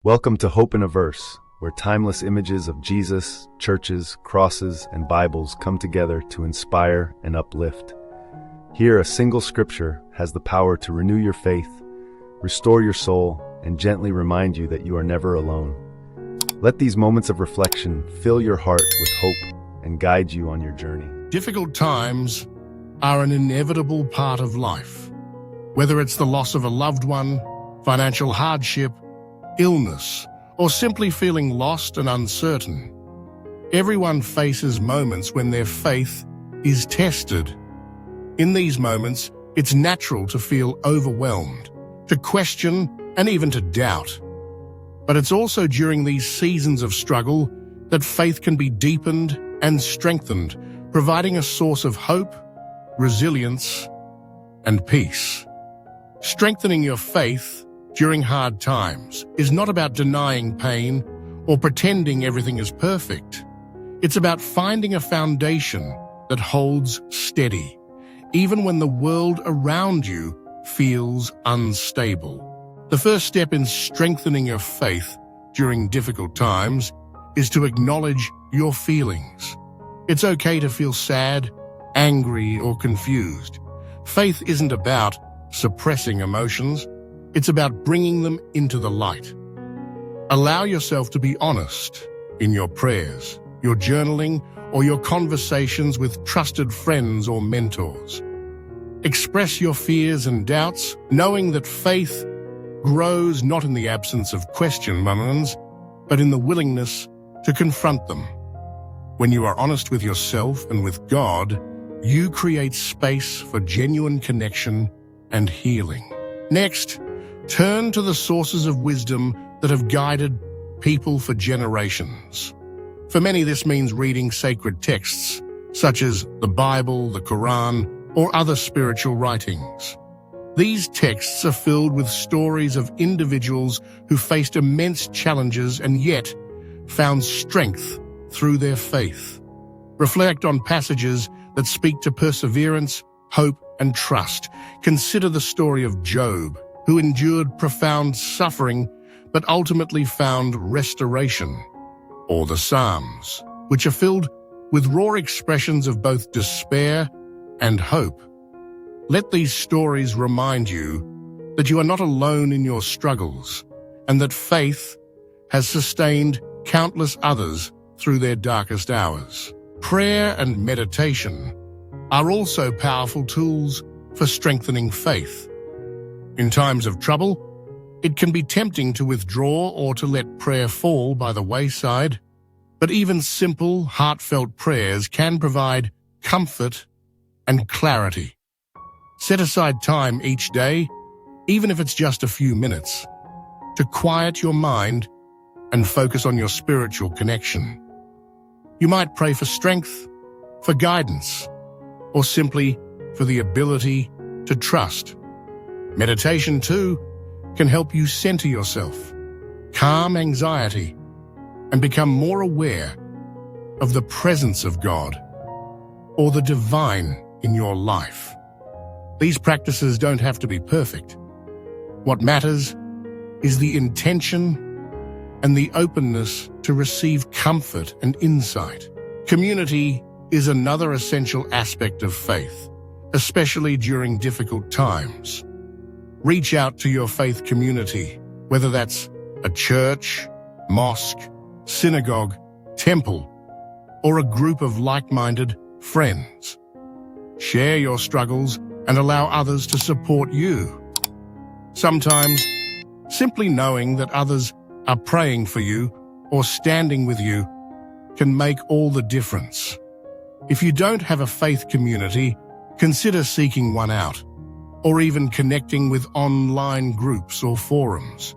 Welcome to Hope in a Verse, where timeless images of Jesus, churches, crosses, and Bibles come together to inspire and uplift. Here, a single scripture has the power to renew your faith, restore your soul, and gently remind you that you are never alone. Let these moments of reflection fill your heart with hope and guide you on your journey. Difficult times are an inevitable part of life. Whether it's the loss of a loved one, financial hardship, illness, or simply feeling lost and uncertain, everyone faces moments when their faith is tested. In these moments, it's natural to feel overwhelmed, to question, and even to doubt. But it's also during these seasons of struggle that faith can be deepened and strengthened, providing a source of hope, resilience, and peace. Strengthening your faith during hard times is not about denying pain or pretending everything is perfect. It's about finding a foundation that holds steady, even when the world around you feels unstable. The first step in strengthening your faith during difficult times is to acknowledge your feelings. It's okay to feel sad, angry, or confused. Faith isn't about suppressing emotions. It's about bringing them into the light. Allow yourself to be honest in your prayers, your journaling, or your conversations with trusted friends or mentors. Express your fears and doubts, knowing that faith grows not in the absence of questions, but in the willingness to confront them. When you are honest with yourself and with God, you create space for genuine connection and healing. Next, turn to the sources of wisdom that have guided people for generations. For many, this means reading sacred texts, such as the Bible, the Quran, or other spiritual writings. These texts are filled with stories of individuals who faced immense challenges and yet found strength through their faith. Reflect on passages that speak to perseverance, hope, and trust. Consider the story of Job, who endured profound suffering but ultimately found restoration, or the Psalms, which are filled with raw expressions of both despair and hope. Let these stories remind you that you are not alone in your struggles and that faith has sustained countless others through their darkest hours. Prayer and meditation are also powerful tools for strengthening faith. In times of trouble, it can be tempting to withdraw or to let prayer fall by the wayside, but even simple, heartfelt prayers can provide comfort and clarity. Set aside time each day, even if it's just a few minutes, to quiet your mind and focus on your spiritual connection. You might pray for strength, for guidance, or simply for the ability to trust. Meditation, too, can help you center yourself, calm anxiety, and become more aware of the presence of God or the divine in your life. These practices don't have to be perfect. What matters is the intention and the openness to receive comfort and insight. Community is another essential aspect of faith, especially during difficult times. Reach out to your faith community, whether that's a church, mosque, synagogue, temple, or a group of like-minded friends. Share your struggles and allow others to support you. Sometimes, simply knowing that others are praying for you or standing with you can make all the difference. If you don't have a faith community, consider seeking one out, or even connecting with online groups or forums.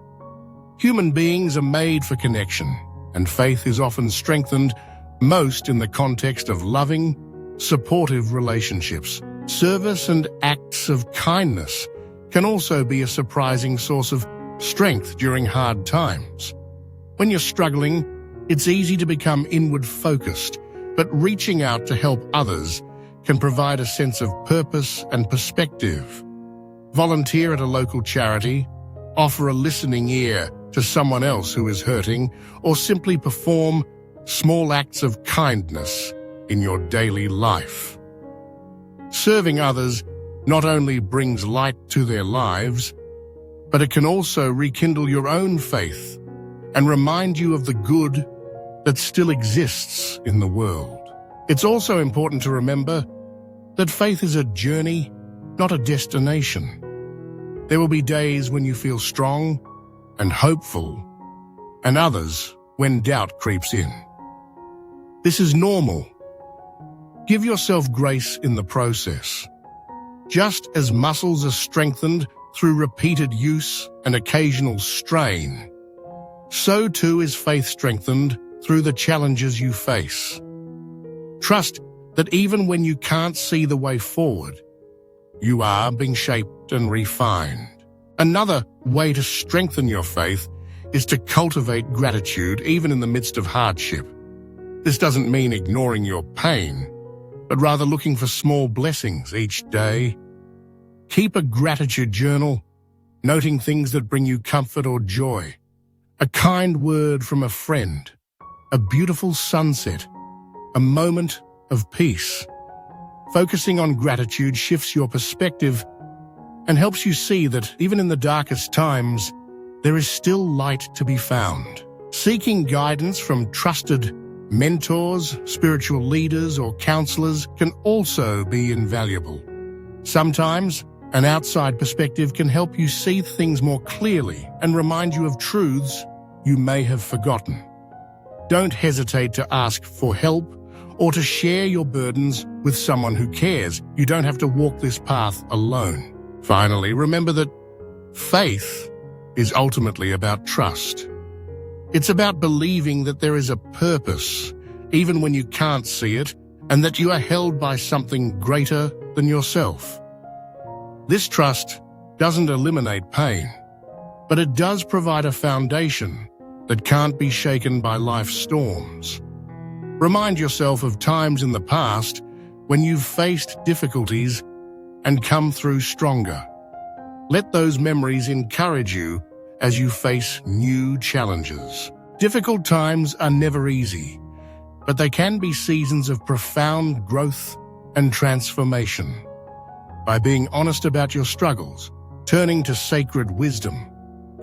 Human beings are made for connection, and faith is often strengthened most in the context of loving, supportive relationships. Service and acts of kindness can also be a surprising source of strength during hard times. When you're struggling, it's easy to become inward-focused, but reaching out to help others can provide a sense of purpose and perspective. Volunteer at a local charity, offer a listening ear, to someone else who is hurting, or simply perform small acts of kindness in your daily life. Serving others not only brings light to their lives, but it can also rekindle your own faith and remind you of the good that still exists in the world. It's also important to remember that faith is a journey, not a destination. There will be days when you feel strong and hopeful, and others when doubt creeps in. This is normal. Give yourself grace in the process. Just as muscles are strengthened through repeated use and occasional strain, so too is faith strengthened through the challenges you face. Trust that even when you can't see the way forward, you are being shaped and refined. Another way to strengthen your faith is to cultivate gratitude even in the midst of hardship. This doesn't mean ignoring your pain, but rather looking for small blessings each day. Keep a gratitude journal, noting things that bring you comfort or joy. A kind word from a friend, a beautiful sunset, a moment of peace. Focusing on gratitude shifts your perspective and helps you see that even in the darkest times, there is still light to be found. Seeking guidance from trusted mentors, spiritual leaders, or counselors can also be invaluable. Sometimes, an outside perspective can help you see things more clearly and remind you of truths you may have forgotten. Don't hesitate to ask for help or to share your burdens with someone who cares. You don't have to walk this path alone. Finally, remember that faith is ultimately about trust. It's about believing that there is a purpose, even when you can't see it, and that you are held by something greater than yourself. This trust doesn't eliminate pain, but it does provide a foundation that can't be shaken by life's storms. Remind yourself of times in the past when you've faced difficulties and come through stronger. Let those memories encourage you as you face new challenges. Difficult times are never easy, but they can be seasons of profound growth and transformation. By being honest about your struggles, turning to sacred wisdom,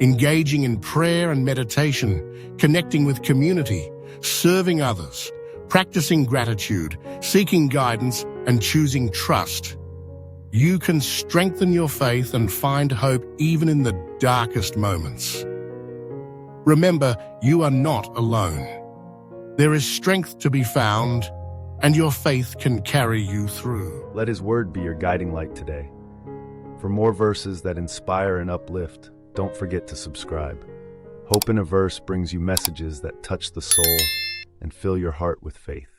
engaging in prayer and meditation, connecting with community, serving others, practicing gratitude, seeking guidance, and choosing trust, you can strengthen your faith and find hope even in the darkest moments. Remember, you are not alone. There is strength to be found, and your faith can carry you through. Let His word be your guiding light today. For more verses that inspire and uplift, don't forget to subscribe. Hope in a Verse brings you messages that touch the soul and fill your heart with faith.